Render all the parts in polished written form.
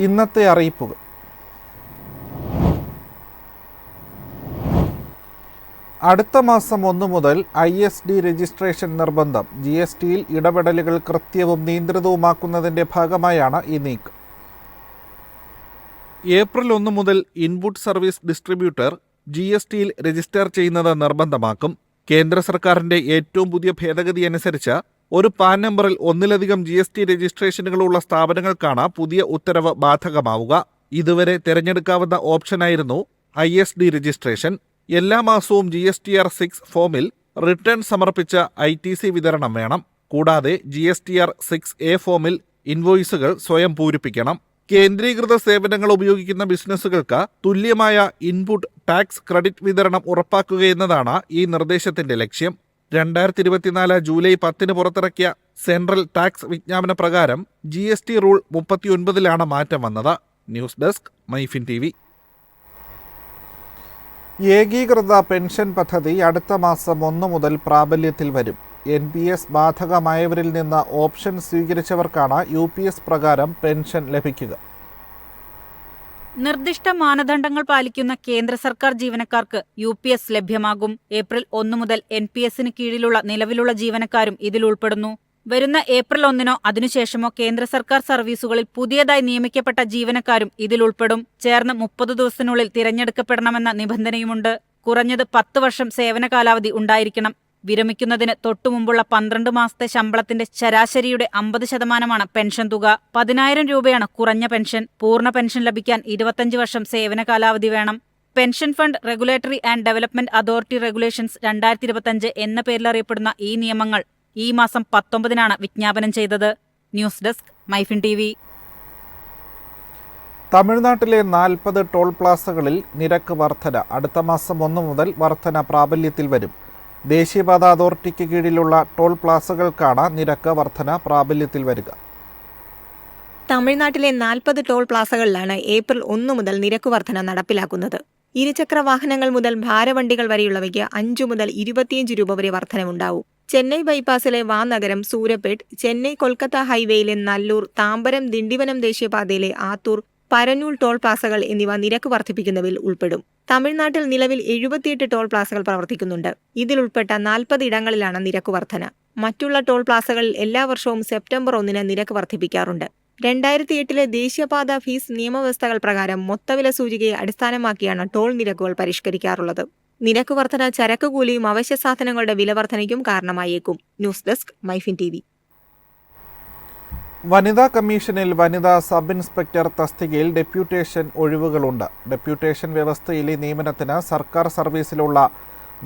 ഇന്നത്തെ അറിയിപ്പുകൾ. അടുത്ത മാസം 1 മുതൽ ISD രജിസ്ട്രേഷൻ നിർബന്ധം. GSTയിൽ ഇടപെടലുകൾ കൃത്യവും നിയന്ത്രിതവുമാക്കുന്നതിൻ്റെ ഭാഗമായാണ് ഈ നീക്കം. ഏപ്രിൽ 1 മുതൽ ഇൻപുട്ട് സർവീസ് ഡിസ്ട്രിബ്യൂട്ടർ GSTയിൽ രജിസ്റ്റർ ചെയ്യുന്നത് നിർബന്ധമാക്കും. കേന്ദ്ര സർക്കാരിൻ്റെ ഏറ്റവും പുതിയ ഭേദഗതി അനുസരിച്ച് ഒരു പാൻ നമ്പറിൽ ഒന്നിലധികം GST രജിസ്ട്രേഷനുകളുള്ള സ്ഥാപനങ്ങൾക്കാണ് പുതിയ ഉത്തരവ് ബാധകമാവുക. ഇതുവരെ തിരഞ്ഞെടുക്കാവുന്ന ഓപ്ഷനായിരുന്നു ISD രജിസ്ട്രേഷൻ. എല്ലാ മാസവും GSTR 6 ഫോമിൽ റിട്ടേൺ സമർപ്പിച്ച ITC വിതരണം വേണം. കൂടാതെ GSTR 6A ഫോമിൽ ഇൻവോയ്സുകൾ സ്വയം പൂരിപ്പിക്കണം. കേന്ദ്രീകൃത സേവനങ്ങൾ ഉപയോഗിക്കുന്ന ബിസിനസ്സുകൾക്ക് തുല്യമായ ഇൻപുട്ട് ടാക്സ് ക്രെഡിറ്റ് വിതരണം ഉറപ്പാക്കുകയെന്നതാണ് ഈ നിർദ്ദേശത്തിന്റെ ലക്ഷ്യം. 2024 ജൂലൈ 10 പുറത്തിറക്കിയ സെൻട്രൽ ടാക്സ് വിജ്ഞാപന പ്രകാരം GST റൂൾ 39-ലാണ് മാറ്റം വന്നത്. News desk MyFin TV. ഏകീകൃത പെൻഷൻ പദ്ധതി അടുത്ത മാസം 1 മുതൽ പ്രാബല്യത്തിൽ വരും. NPS ബാധകമായവരിൽ നിന്ന് ഓപ്ഷൻ സ്വീകരിച്ചവർക്കാണ് UPS പ്രകാരം പെൻഷൻ ലഭിക്കുക. നിർദ്ദിഷ്ട മാനദണ്ഡങ്ങൾ പാലിക്കുന്ന കേന്ദ്ര സർക്കാർ ജീവനക്കാർക്ക് UPS ലഭ്യമാകും. ഏപ്രിൽ 1 മുതൽ NPSന് കീഴിലുള്ള നിലവിലുള്ള ജീവനക്കാരും ഇതിൽ ഉൾപ്പെടുന്നു. വരുന്ന ഏപ്രിൽ 1-നോ അതിനുശേഷമോ കേന്ദ്ര സർക്കാർ സർവീസുകളിൽ പുതിയതായി നിയമിക്കപ്പെട്ട ജീവനക്കാരും ഇതിൽ ഉൾപ്പെടും. ചേർന്ന് 30 ദിവസത്തിനുള്ളിൽ തിരഞ്ഞെടുക്കപ്പെടണമെന്ന നിബന്ധനയുമുണ്ട്. കുറഞ്ഞത് 10 വർഷം സേവന കാലാവധി ഉണ്ടായിരിക്കണം. വിരമിക്കുന്നതിന് തൊട്ടുമുമ്പുള്ള 12 മാസത്തെ ശമ്പളത്തിന്റെ ശരാശരിയുടെ 50% പെൻഷൻ തുക. 10,000 രൂപയാണ് കുറഞ്ഞ പെൻഷൻ. പൂർണ്ണ പെൻഷൻ ലഭിക്കാൻ 25 വർഷം സേവന കാലാവധി വേണം. Pension fund regulatory and development authority regulations 2025 എന്ന പേരിലറിയപ്പെടുന്ന ഈ നിയമങ്ങൾ ഈ മാസം 19-നാണ് വിജ്ഞാപനം ചെയ്തത്. News desk MyFin TV. തമിഴ്നാട്ടിലെ 40 ടോൾ പ്ലാസകളിൽ നിരക്ക് വർധന. അടുത്ത മാസം 1 മുതൽ വർധന പ്രാബല്യത്തിൽ വരും. ദേശീയപാത അതോറിറ്റിക്ക് കീഴിലുള്ള ടോൾ പ്ലാസകൾക്കാണ് നിരക്ക് വർധന പ്രാബല്യത്തിൽ വരിക. തമിഴ്നാട്ടിലെ 40 ടോൾ പ്ലാസകളിലാണ് ഏപ്രിൽ 1 മുതൽ നിരക്ക് വർധന നടപ്പിലാക്കുന്നത്. ഇരുചക്ര വാഹനങ്ങൾ മുതൽ ഭാരവണ്ടികൾ വരെയുള്ളവയ്ക്ക് 5 മുതൽ 25 രൂപ വരെ വർധനമുണ്ടാവും. ചെന്നൈ ബൈപ്പാസിലെ വാനഗരം, സൂരപ്പേട്ട്, ചെന്നൈ കൊൽക്കത്ത ഹൈവേയിലെ നല്ലൂർ, താമ്പരം, ദിണ്ടിവനം ദേശീയപാതയിലെ ആത്തൂർ, പരനൂൽ ടോൾ പ്ലാസകൾ എന്നിവ നിരക്ക് വർദ്ധിപ്പിക്കുന്നവയിൽ ഉൾപ്പെടും. തമിഴ്നാട്ടിൽ നിലവിൽ 78 ടോൾ പ്ലാസകൾ പ്രവർത്തിക്കുന്നുണ്ട്. ഇതിലുൾപ്പെട്ട 40 ഇടങ്ങളിലാണ് നിരക്ക് വർധന. മറ്റുള്ള ടോൾ പ്ലാസകളിൽ എല്ലാ വർഷവും സെപ്റ്റംബർ 1-ന് നിരക്ക് വർദ്ധിപ്പിക്കാറുണ്ട്. 2008-ലെ ദേശീയപാത ഫീസ് നിയമവ്യവസ്ഥകൾ പ്രകാരം മൊത്തവില സൂചികയെ അടിസ്ഥാനമാക്കിയാണ് ടോൾ നിരക്കുകൾ പരിഷ്കരിക്കാറുള്ളത്. നിരക്ക് വർധന ചരക്ക് കൂലിയും അവശ്യ സാധനങ്ങളുടെ വില വർധനയ്ക്കും കാരണമായേക്കും. News desk MyFin TV. വനിതാ കമ്മീഷനിൽ വനിതാ സബ് ഇൻസ്പെക്ടർ തസ്തികയിൽ ഡെപ്യൂട്ടേഷൻ ഒഴിവുകളുണ്ട്. ഡെപ്യൂട്ടേഷൻ വ്യവസ്ഥയിലെ നിയമനത്തിന് സർക്കാർ സർവീസിലുള്ള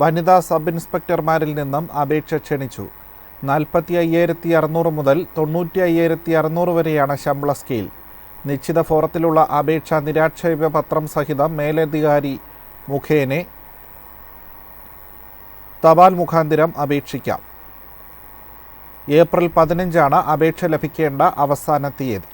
വനിതാ സബ് ഇൻസ്പെക്ടർമാരിൽ നിന്നും അപേക്ഷ ക്ഷണിച്ചു. 45,600 മുതൽ 95,600 വരെയാണ് ശമ്പള സ്കെയിൽ. നിശ്ചിത ഫോറത്തിലുള്ള അപേക്ഷ നിരാക്ഷേപ പത്രം സഹിതം മേലധികാരി മുഖേന തപാൽ മുഖാന്തിരം അപേക്ഷിക്കാം. ഏപ്രിൽ 15-ആണ് അപേക്ഷ ലഭിക്കേണ്ട അവസാന തീയതി.